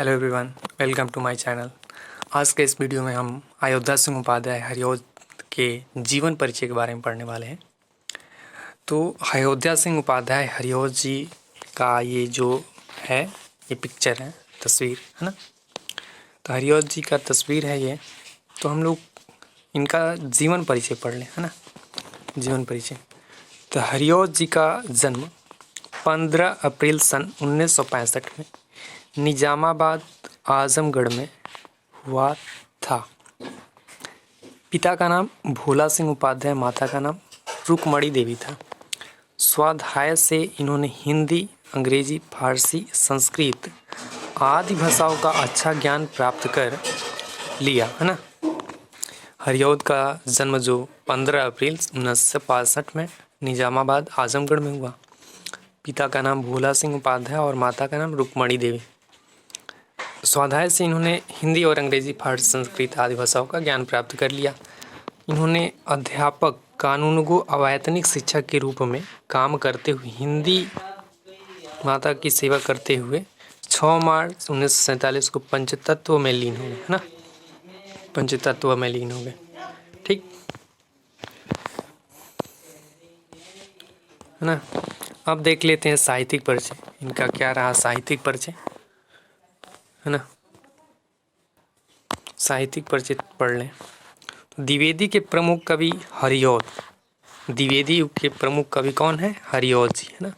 Hello everyone, welcome to my channel. आज के इस वीडियो में हम अयोध्या सिंह उपाध्याय हरिऔध के जीवन परिचय के बारे में पढ़ने वाले हैं। तो अयोध्या सिंह उपाध्याय हरिऔध जी का ये जो है ये पिक्चर है, तस्वीर है ना। तो हरिऔध जी का तस्वीर है ये। तो हम लोग इनका जीवन परिचय पढ़ लें, है ना। जीवन परिचय। तो हरिऔध जी का जन्म 15 अप्रैल सन 1965 में निजामाबाद आजमगढ़ में हुआ था। पिता का नाम भोला सिंह उपाध्याय, माता का नाम रुक्मणी देवी था। स्वाध्याय से इन्होंने हिंदी, अंग्रेजी, फारसी, संस्कृत आदि भाषाओं का अच्छा ज्ञान प्राप्त कर लिया, है ना। हरिऔध का जन्म जो 15 अप्रैल 1965 में निजामाबाद आजमगढ़ में हुआ। पिता का नाम भोला सिंह उपाध्याय और माता का नाम रुक्मणी देवी। स्वाध्याय से इन्होंने हिंदी और अंग्रेजी, फारसी, संस्कृत आदि भाषाओं का ज्ञान प्राप्त कर लिया। इन्होंने अध्यापक, कानूनगो, अवैतनिक शिक्षक के रूप में काम करते हुए हिंदी माता की सेवा करते हुए 6 मार्च 1947 को पंचतत्व में लीन हो गए, है ना। पंचतत्व में लीन हो गए, ठीक है ना। अब देख लेते हैं साहित्यिक परिचय। इनका क्या रहा साहित्यिक परिचय, है ना। साहित्यिक परिचय पढ़ लें। द्विवेदी के प्रमुख कवि हरिऔध। द्विवेदी युग के प्रमुख कवि कौन है? हरिऔध जी, है ना।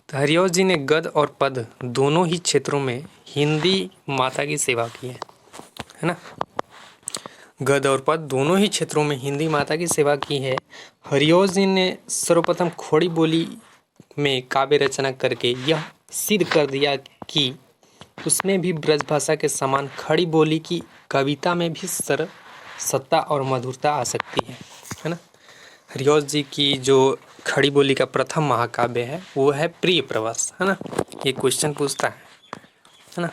तो हरिऔध जी ने गद्य और पद्य दोनों ही क्षेत्रों में हिंदी माता की सेवा की है ना। गद्य और पद्य दोनों ही क्षेत्रों में हिंदी माता की सेवा की है। हरिऔध जी ने सर्वप्रथम खोड़ी बोली में काव्य रचना करके यह सिद्ध कर दिया कि उसमें भी ब्रजभाषा के समान खड़ी बोली की कविता में भी सत्ता और मधुरता आ सकती है ना। हरिऔध जी की जो खड़ी बोली का प्रथम महाकाव्य है वो है प्रिय प्रवास, है ना। ये क्वेश्चन पूछता है ना।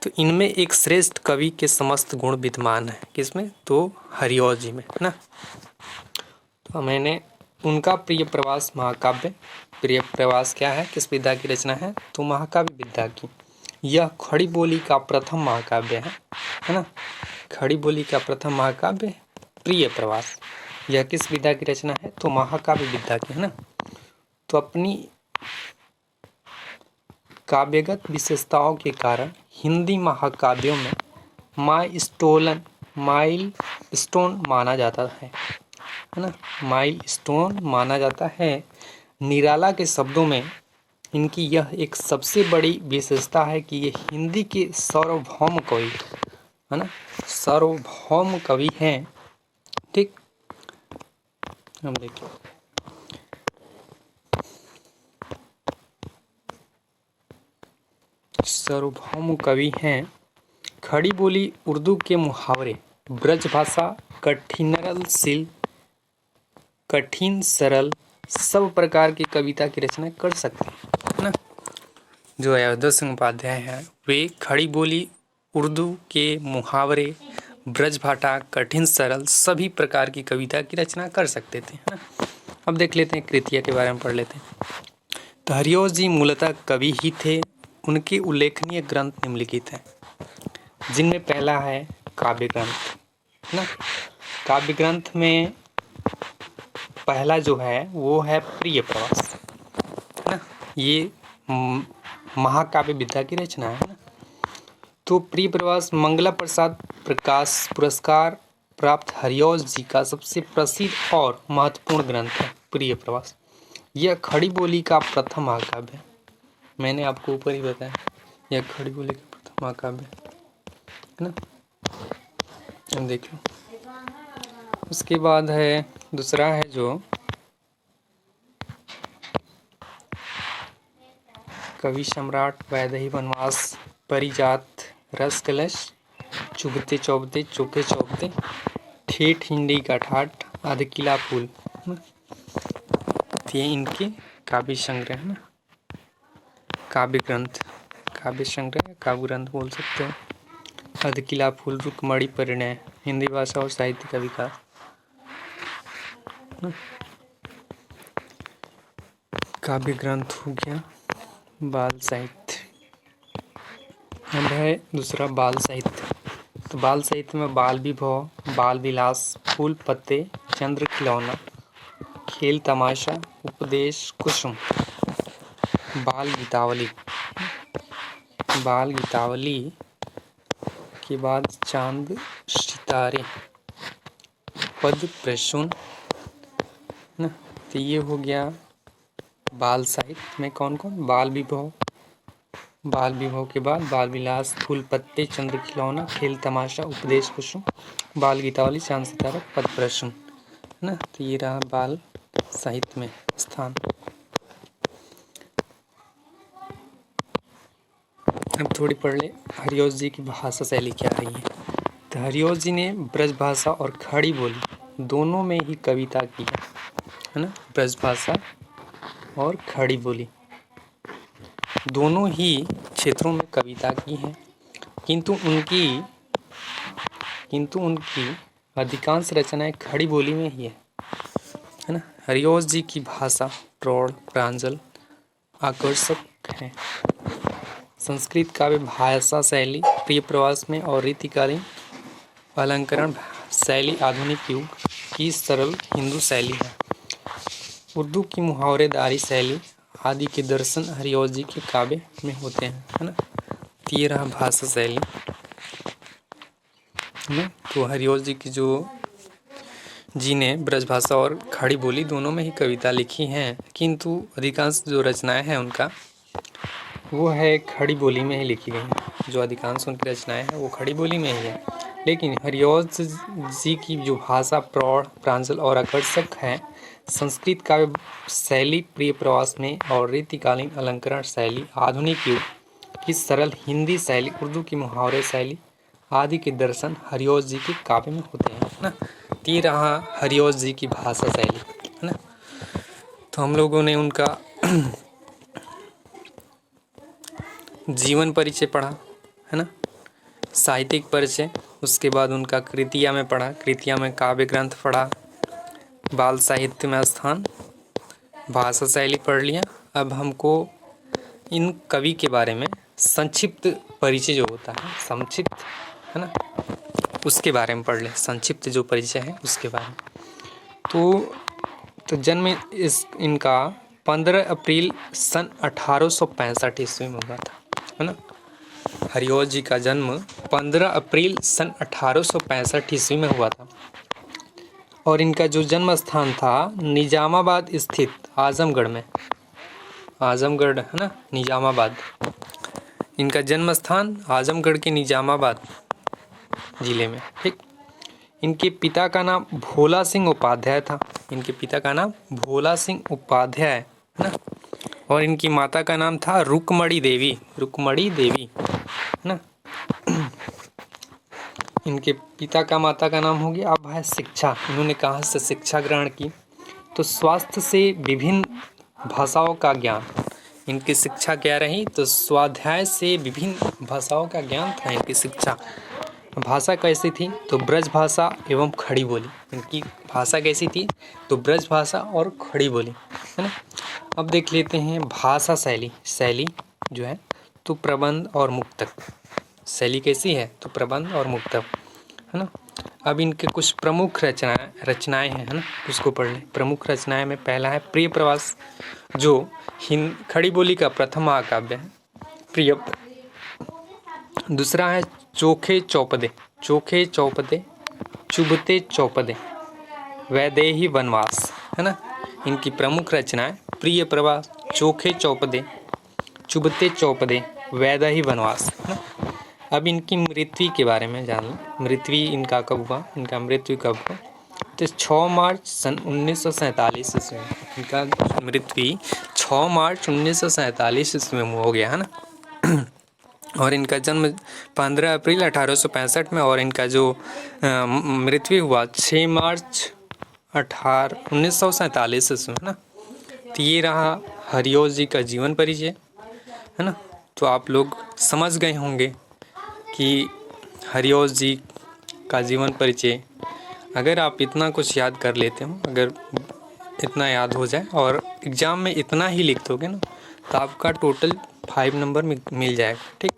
तो इनमें एक श्रेष्ठ कवि के समस्त गुण विद्यमान है। किसमें? तो हरिऔध जी में, है ना। तो मैंने उनका प्रिय प्रवास महाकाव्य, प्रिय प्रवास क्या है, किस विधा की रचना है? तो महाकाव्य विधा की। यह खड़ी बोली का प्रथम महाकाव्य है ना। खड़ी बोली का प्रथम महाकाव्य प्रिय प्रवास। यह किस विधा की रचना है? तो महाकाव्य विधा की, है ना। तो अपनी काव्यगत विशेषताओं के कारण हिंदी महाकाव्यों में माइलस्टोन माना जाता है ना। माइलस्टोन माना जाता है। निराला के शब्दों में इनकी यह एक सबसे बड़ी विशेषता है कि ये हिंदी के सार्वभौम कवि, है ना, सार्वभौम कवि हैं, ठीक। हम देखिए सार्वभौम कवि हैं। खड़ी बोली, उर्दू के मुहावरे, ब्रजभाषा, कठिन सरल सब प्रकार की कविता की रचना कर सकते हैं, है ना। जो अयोध्या सिंह उपाध्याय है वे खड़ी बोली, उर्दू के मुहावरे, ब्रजभाषा, कठिन सरल सभी प्रकार की कविता की रचना कर सकते थे, है ना। अब देख लेते हैं कृतियाँ के बारे में पढ़ लेते हैं। तो हरिऔध जी मूलतः कवि ही थे। उनके उल्लेखनीय ग्रंथ निम्नलिखित हैं, जिनमें पहला है काव्य ग्रंथ, है ना। काव्य ग्रंथ में पहला जो है वो है प्रिय प्रवास, है ना। ये महाकाव्य विधा की रचना है ना। तो प्रिय प्रवास मंगला प्रसाद प्रकाश पुरस्कार प्राप्त हरिऔध जी का सबसे प्रसिद्ध और महत्वपूर्ण ग्रंथ है प्रिय प्रवास। यह खड़ी बोली का प्रथम महाकाव्य है। मैंने आपको ऊपर ही बताया, यह खड़ी बोली का प्रथम महाकाव्य है ना। हम देख लो। उसके बाद है दूसरा है जो कवि सम्राट, वैदेही वनवास, परिजात, रस कलश, चुभते चौबते, चोखे चौबते, ठेठ हिंडी का ठाठ, आधे किला फूल, ये इनके काव्य संग्रह है ना। काव्य ग्रंथ, काव्य संग्रह, काव्य ग्रंथ बोल सकते हो। आधे किला फूल, रुक्मणी परिणय, हिंदी भाषा और साहित्य का विकास, काव्य ग्रंथ हो गया। बाल साहित्य, अब है दूसरा बाल साहित्य। तो बाल साहित्य में बाल विभव, बाल विलास, फूल पत्ते, चंद्र खिलौना, खेल तमाशा, उपदेश कुसुम, बाल गीतावली। बाल गीतावली के बाद चांद सितारे, पद प्रसून ना। तो ये हो गया बाल साहित्य में कौन कौन, बाल विभव, बाल विभव के बाद बाल विलास, फूल पत्ते, चंद्र खिलौना, खेल तमाशा, उपदेश कुसुम, बाल गीतावली, चांद सितारा, पद प्रसून ना। तो ये रहा बाल साहित्य में स्थान। अब थोड़ी पढ़ ले हरिऔध जी की भाषा शैली क्या रही है। तो हरिऔध जी ने ब्रज भाषा और खड़ी बोली दोनों में ही कविता की है ना। ब्रज भाषा और खड़ी बोली दोनों ही क्षेत्रों में कविता की है, किंतु उनकी अधिकांश रचनाएं खड़ी बोली में ही है ना। हरिऔध जी की भाषा प्रौढ़, प्रांजल, आकर्षक है। संस्कृत काव्य भाषा शैली प्रिय प्रवास में और रीतिकालीन अलंकरण शैली आधुनिक युग की सरल हिंदू शैली है। उर्दू की मुहावरेदारी शैली आदि के दर्शन हरिऔध जी के काव्य में होते हैं है ना। ये रहा भाषा शैली है। तो हरिऔध जी की जी ने ब्रज भाषा और खड़ी बोली दोनों में ही कविता लिखी हैं, किंतु अधिकांश जो रचनाएं हैं उनका वो है खड़ी बोली में ही लिखी गई हैं। जो अधिकांश उनकी रचनाएं हैं वो खड़ी बोली में ही है। लेकिन हरिऔध जी की जो भाषा प्रौढ़, प्रांजल और आकर्षक है। संस्कृत काव्य शैली प्रिय प्रवास में और रीतिकालीन अलंकरण शैली आधुनिक युग की सरल हिंदी शैली, उर्दू की मुहावरे शैली आदि के दर्शन हरिऔध जी के काव्य में होते हैं ना। ये रहा हरिऔध जी की भाषा शैली है ना। तो हम लोगों ने उनका जीवन परिचय पढ़ा है ना, साहित्यिक परिचय, उसके बाद उनका कृतिया में पढ़ा, कृतिया में काव्य ग्रंथ पढ़ा, बाल साहित्य में स्थान, भाषा शैली पढ़ लिया। अब हमको इन कवि के बारे में संक्षिप्त परिचय जो होता है, संक्षिप्त है ना, उसके बारे में पढ़ लें। संक्षिप्त जो परिचय है उसके बारे में। तो जन्म इनका 15 अप्रैल सन 1865 ईस्वी में हुआ था है ना। हरिऔध जी का जन्म 15 अप्रैल सन 1865 ईस्वी में हुआ था और इनका जो जन्म स्थान था निजामाबाद स्थित आजमगढ़ में, आजमगढ़ है ना, निजामाबाद। इनका जन्म स्थान आजमगढ़ के निजामाबाद जिले में। ठीक। इनके पिता का नाम भोला सिंह उपाध्याय था। इनके पिता का नाम भोला सिंह उपाध्याय है ना। और इनकी माता का नाम था रुक्मणी देवी, रुक्मणी देवी है ना। इनके पिता का माता का नाम हो गया। अब है शिक्षा। इन्होंने कहाँ से शिक्षा ग्रहण की, तो स्वास्थ्य से विभिन्न भाषाओं का ज्ञान। इनकी शिक्षा क्या रही, तो स्वाध्याय से विभिन्न भाषाओं का ज्ञान था इनकी शिक्षा। भाषा कैसी थी, तो ब्रज भाषा एवं खड़ी बोली। इनकी भाषा कैसी थी, तो ब्रज भाषा और खड़ी बोली है ना। अब देख लेते हैं भाषा शैली। शैली जो है तो प्रबंध और मुक्तक। शैली कैसी है, तो प्रबंध और मुक्तक है ना। अब इनके कुछ प्रमुख रचनाएं हैं है ना, उसको पढ़ लें। प्रमुख रचनाएं में पहला है प्रिय प्रवास, जो खड़ी बोली का प्रथम महाकाव्य है, प्रिय। दूसरा है चोखे चौपदे, चोखे चौपदे, चुभते चौपदे, वैदेही वनवास है ना। इनकी प्रमुख रचनाएं प्रिय प्रवास, चोखे चौपदे, चुभते चौपदे, वैदेही वनवास है ना। अब इनकी मृत्यु के बारे में जान लो। मृत्यु इनका कब हुआ, इनका मृत्यु कब हुआ, तो 6 मार्च सन 1947 ईस्वी में। इनका मृत्यु 6 मार्च 1947 ईस्वी में हो गया है ना। और इनका जन्म 15 अप्रैल 1865 में, और इनका जो मृत्यु हुआ 6 मार्च 1947 ईस्वी में ना। तो ये रहा हरिऔध जी का जीवन परिचय है ना। तो आप लोग समझ गए होंगे कि हरिऔध जी का जीवन परिचय, अगर आप इतना कुछ याद कर लेते हो, अगर इतना याद हो जाए और एग्ज़ाम में इतना ही लिख दोगे ना, तो आपका टोटल 5 नंबर मिल जाएगा। ठीक।